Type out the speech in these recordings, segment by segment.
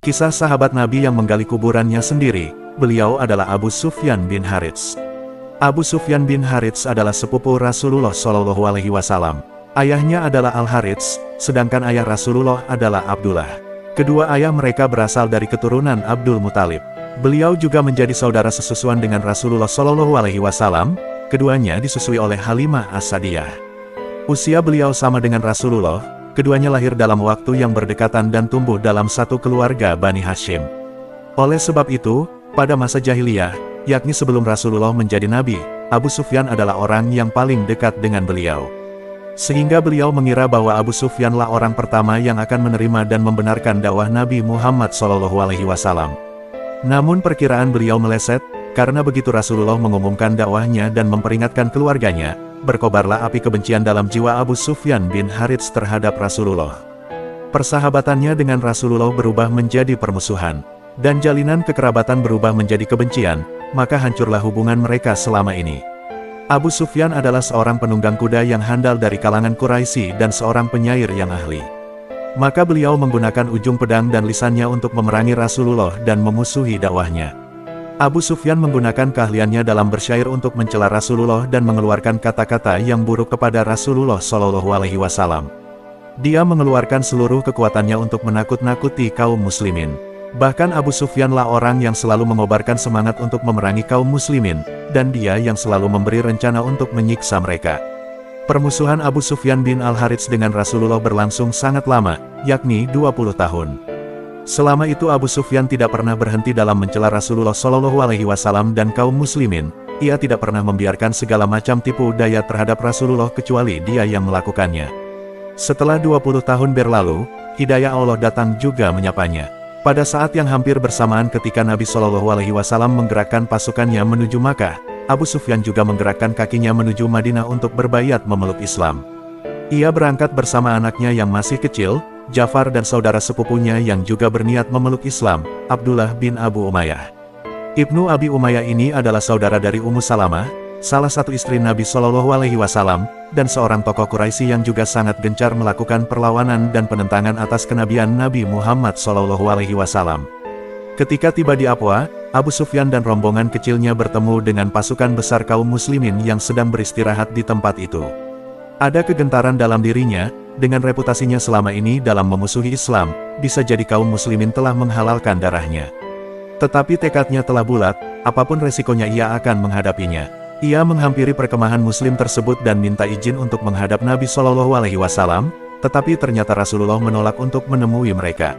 Kisah sahabat Nabi yang menggali kuburannya sendiri, beliau adalah Abu Sufyan bin Harits. Abu Sufyan bin Harits adalah sepupu Rasulullah Shallallahu Alaihi Wasallam. Ayahnya adalah Al-Harits, sedangkan ayah Rasulullah adalah Abdullah. Kedua ayah mereka berasal dari keturunan Abdul Muthalib. Beliau juga menjadi saudara sesusuan dengan Rasulullah Shallallahu Alaihi Wasallam. Keduanya disusui oleh Halimah As-Sadiyah. Usia beliau sama dengan Rasulullah. Keduanya lahir dalam waktu yang berdekatan dan tumbuh dalam satu keluarga Bani Hashim. Oleh sebab itu, pada masa jahiliyah, yakni sebelum Rasulullah menjadi nabi, Abu Sufyan adalah orang yang paling dekat dengan beliau. Sehingga beliau mengira bahwa Abu Sufyanlah orang pertama yang akan menerima dan membenarkan dakwah Nabi Muhammad SAW. Namun perkiraan beliau meleset, karena begitu Rasulullah mengumumkan dakwahnya dan memperingatkan keluarganya, berkobarlah api kebencian dalam jiwa Abu Sufyan bin Harits terhadap Rasulullah. Persahabatannya dengan Rasulullah berubah menjadi permusuhan, dan jalinan kekerabatan berubah menjadi kebencian, maka hancurlah hubungan mereka selama ini. Abu Sufyan adalah seorang penunggang kuda yang handal dari kalangan Quraisy dan seorang penyair yang ahli. Maka beliau menggunakan ujung pedang dan lisannya untuk memerangi Rasulullah dan memusuhi dakwahnya. Abu Sufyan menggunakan keahliannya dalam bersyair untuk mencela Rasulullah dan mengeluarkan kata-kata yang buruk kepada Rasulullah Shallallahu Alaihi Wasallam. Dia mengeluarkan seluruh kekuatannya untuk menakut-nakuti kaum muslimin. Bahkan Abu Sufyanlah orang yang selalu mengobarkan semangat untuk memerangi kaum muslimin, dan dia yang selalu memberi rencana untuk menyiksa mereka. Permusuhan Abu Sufyan bin Al-Harits dengan Rasulullah berlangsung sangat lama, yakni 20 tahun. Selama itu Abu Sufyan tidak pernah berhenti dalam mencela Rasulullah Shallallahu Alaihi Wasallam dan kaum muslimin. Ia tidak pernah membiarkan segala macam tipu daya terhadap Rasulullah kecuali dia yang melakukannya. Setelah 20 tahun berlalu, hidayah Allah datang juga menyapanya. Pada saat yang hampir bersamaan ketika Nabi Shallallahu Alaihi Wasallam menggerakkan pasukannya menuju Makkah, Abu Sufyan juga menggerakkan kakinya menuju Madinah untuk berbayat memeluk Islam. Ia berangkat bersama anaknya yang masih kecil, Ja'far, dan saudara sepupunya yang juga berniat memeluk Islam, Abdullah bin Abu Umayyah. Ibnu Abi Umayyah ini adalah saudara dari Ummu Salamah, salah satu istri Nabi Shallallahu Alaihi Wasallam, dan seorang tokoh Quraisy yang juga sangat gencar melakukan perlawanan dan penentangan atas kenabian Nabi Muhammad Shallallahu Alaihi Wasallam. Ketika tiba di Abwa, Abu Sufyan dan rombongan kecilnya bertemu dengan pasukan besar kaum muslimin yang sedang beristirahat di tempat itu. Ada kegentaran dalam dirinya. Dengan reputasinya selama ini dalam memusuhi Islam, bisa jadi kaum muslimin telah menghalalkan darahnya. Tetapi tekadnya telah bulat, apapun resikonya ia akan menghadapinya. Ia menghampiri perkemahan muslim tersebut dan minta izin untuk menghadap Nabi Shallallahu Alaihi Wasallam, tetapi ternyata Rasulullah menolak untuk menemui mereka.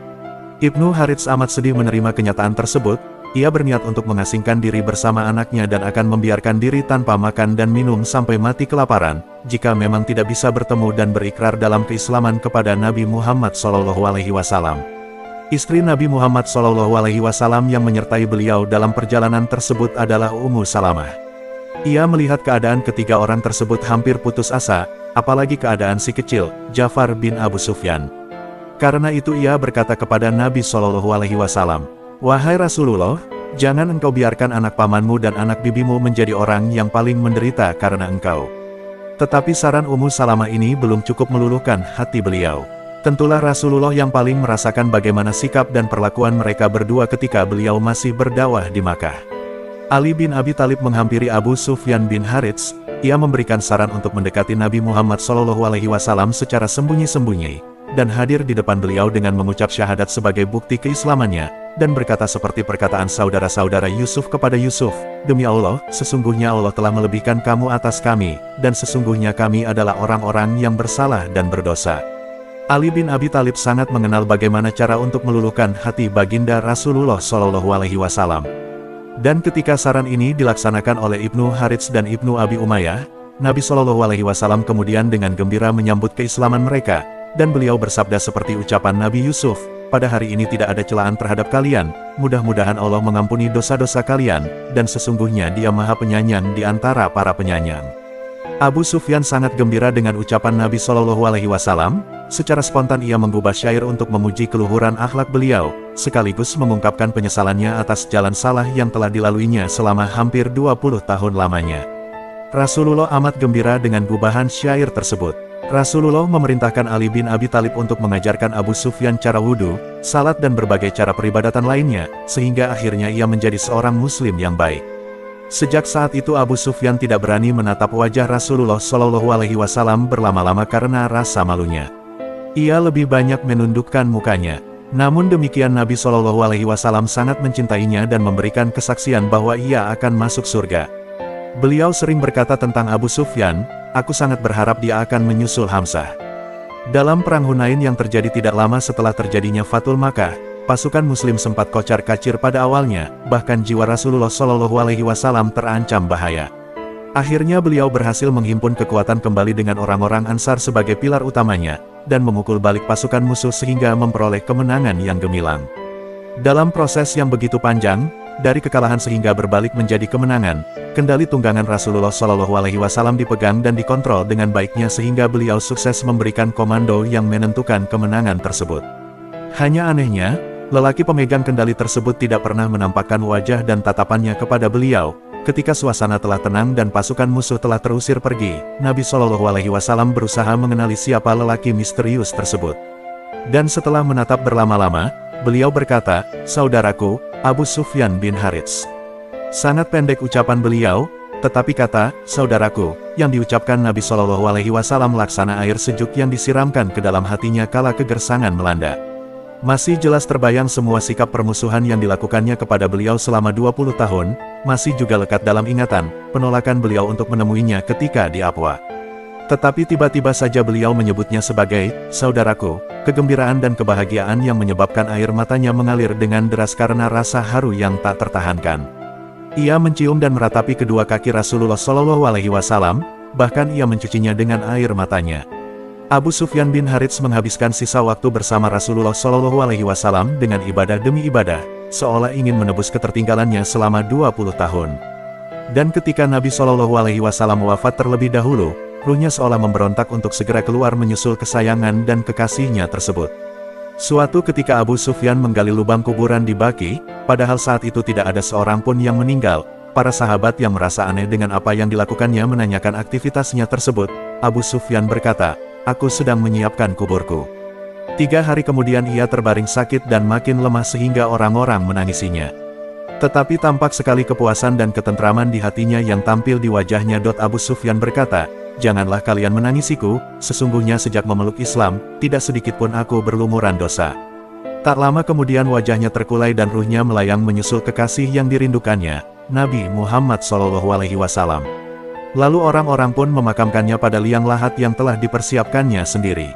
Ibnu Harits amat sedih menerima kenyataan tersebut. Ia berniat untuk mengasingkan diri bersama anaknya dan akan membiarkan diri tanpa makan dan minum sampai mati kelaparan, jika memang tidak bisa bertemu dan berikrar dalam keislaman kepada Nabi Muhammad SAW. Istri Nabi Muhammad SAW yang menyertai beliau dalam perjalanan tersebut adalah Ummu Salamah. Ia melihat keadaan ketiga orang tersebut hampir putus asa, apalagi keadaan si kecil, Ja'far bin Abu Sufyan. Karena itu ia berkata kepada Nabi SAW, "Wahai Rasulullah, jangan engkau biarkan anak pamanmu dan anak bibimu menjadi orang yang paling menderita karena engkau." Tetapi saran Ummu Salamah ini belum cukup meluluhkan hati beliau. Tentulah Rasulullah yang paling merasakan bagaimana sikap dan perlakuan mereka berdua ketika beliau masih berdakwah di Makkah. Ali bin Abi Thalib menghampiri Abu Sufyan bin Harits. Ia memberikan saran untuk mendekati Nabi Muhammad SAW secara sembunyi-sembunyi, dan hadir di depan beliau dengan mengucap syahadat sebagai bukti keislamannya, dan berkata seperti perkataan saudara-saudara Yusuf kepada Yusuf, "Demi Allah, sesungguhnya Allah telah melebihkan kamu atas kami, dan sesungguhnya kami adalah orang-orang yang bersalah dan berdosa." Ali bin Abi Thalib sangat mengenal bagaimana cara untuk meluluhkan hati baginda Rasulullah SAW. Dan ketika saran ini dilaksanakan oleh Ibnu Harits dan Ibnu Abi Umayyah, Nabi SAW kemudian dengan gembira menyambut keislaman mereka, dan beliau bersabda seperti ucapan Nabi Yusuf, "Pada hari ini tidak ada celaan terhadap kalian, mudah-mudahan Allah mengampuni dosa-dosa kalian, dan sesungguhnya Dia Maha Penyayang di antara para penyayang." Abu Sufyan sangat gembira dengan ucapan Nabi SAW. Secara spontan ia menggubah syair untuk memuji keluhuran akhlak beliau, sekaligus mengungkapkan penyesalannya atas jalan salah yang telah dilaluinya selama hampir 20 tahun lamanya. Rasulullah amat gembira dengan gubahan syair tersebut. Rasulullah memerintahkan Ali bin Abi Thalib untuk mengajarkan Abu Sufyan cara wudhu, salat dan berbagai cara peribadatan lainnya, sehingga akhirnya ia menjadi seorang muslim yang baik. Sejak saat itu Abu Sufyan tidak berani menatap wajah Rasulullah Shallallahu Alaihi Wasallam berlama-lama karena rasa malunya. Ia lebih banyak menundukkan mukanya. Namun demikian Nabi Shallallahu Alaihi Wasallam sangat mencintainya dan memberikan kesaksian bahwa ia akan masuk surga. Beliau sering berkata tentang Abu Sufyan, "Aku sangat berharap dia akan menyusul Hamzah." Dalam perang Hunain yang terjadi tidak lama setelah terjadinya Fathul Makkah, pasukan Muslim sempat kocar-kacir pada awalnya, bahkan jiwa Rasulullah Shallallahu Alaihi Wasallam terancam bahaya. Akhirnya beliau berhasil menghimpun kekuatan kembali dengan orang-orang Ansar sebagai pilar utamanya, dan memukul balik pasukan musuh sehingga memperoleh kemenangan yang gemilang. Dalam proses yang begitu panjang, dari kekalahan sehingga berbalik menjadi kemenangan, kendali tunggangan Rasulullah Shallallahu Alaihi Wasallam dipegang dan dikontrol dengan baiknya sehingga beliau sukses memberikan komando yang menentukan kemenangan tersebut. Hanya anehnya, lelaki pemegang kendali tersebut tidak pernah menampakkan wajah dan tatapannya kepada beliau. Ketika suasana telah tenang dan pasukan musuh telah terusir pergi, Nabi Shallallahu Alaihi Wasallam berusaha mengenali siapa lelaki misterius tersebut. Dan setelah menatap berlama-lama, beliau berkata, "Saudaraku, Abu Sufyan bin Harits." Sangat pendek ucapan beliau, tetapi kata, "saudaraku," yang diucapkan Nabi Shallallahu Alaihi Wasallam laksana air sejuk yang disiramkan ke dalam hatinya kala kegersangan melanda. Masih jelas terbayang semua sikap permusuhan yang dilakukannya kepada beliau selama 20 tahun, masih juga lekat dalam ingatan, penolakan beliau untuk menemuinya ketika di Abwa. Tetapi tiba-tiba saja beliau menyebutnya sebagai, "saudaraku," kegembiraan dan kebahagiaan yang menyebabkan air matanya mengalir dengan deras karena rasa haru yang tak tertahankan. Ia mencium dan meratapi kedua kaki Rasulullah Shallallahu Alaihi Wasallam, bahkan ia mencucinya dengan air matanya. Abu Sufyan bin Harits menghabiskan sisa waktu bersama Rasulullah Shallallahu Alaihi Wasallam dengan ibadah demi ibadah, seolah ingin menebus ketertinggalannya selama 20 tahun. Dan ketika Nabi Shallallahu Alaihi Wasallam wafat terlebih dahulu, ruhnya seolah memberontak untuk segera keluar menyusul kesayangan dan kekasihnya tersebut. Suatu ketika Abu Sufyan menggali lubang kuburan di Baqi, padahal saat itu tidak ada seorang pun yang meninggal. Para sahabat yang merasa aneh dengan apa yang dilakukannya menanyakan aktivitasnya tersebut. Abu Sufyan berkata, "Aku sedang menyiapkan kuburku." 3 hari kemudian ia terbaring sakit dan makin lemah sehingga orang-orang menangisinya. Tetapi tampak sekali kepuasan dan ketentraman di hatinya yang tampil di wajahnya. Abu Sufyan berkata, "Janganlah kalian menangisiku, sesungguhnya sejak memeluk Islam, tidak sedikit pun aku berlumuran dosa." Tak lama kemudian wajahnya terkulai dan ruhnya melayang menyusul kekasih yang dirindukannya, Nabi Muhammad SAW. Lalu orang-orang pun memakamkannya pada liang lahat yang telah dipersiapkannya sendiri.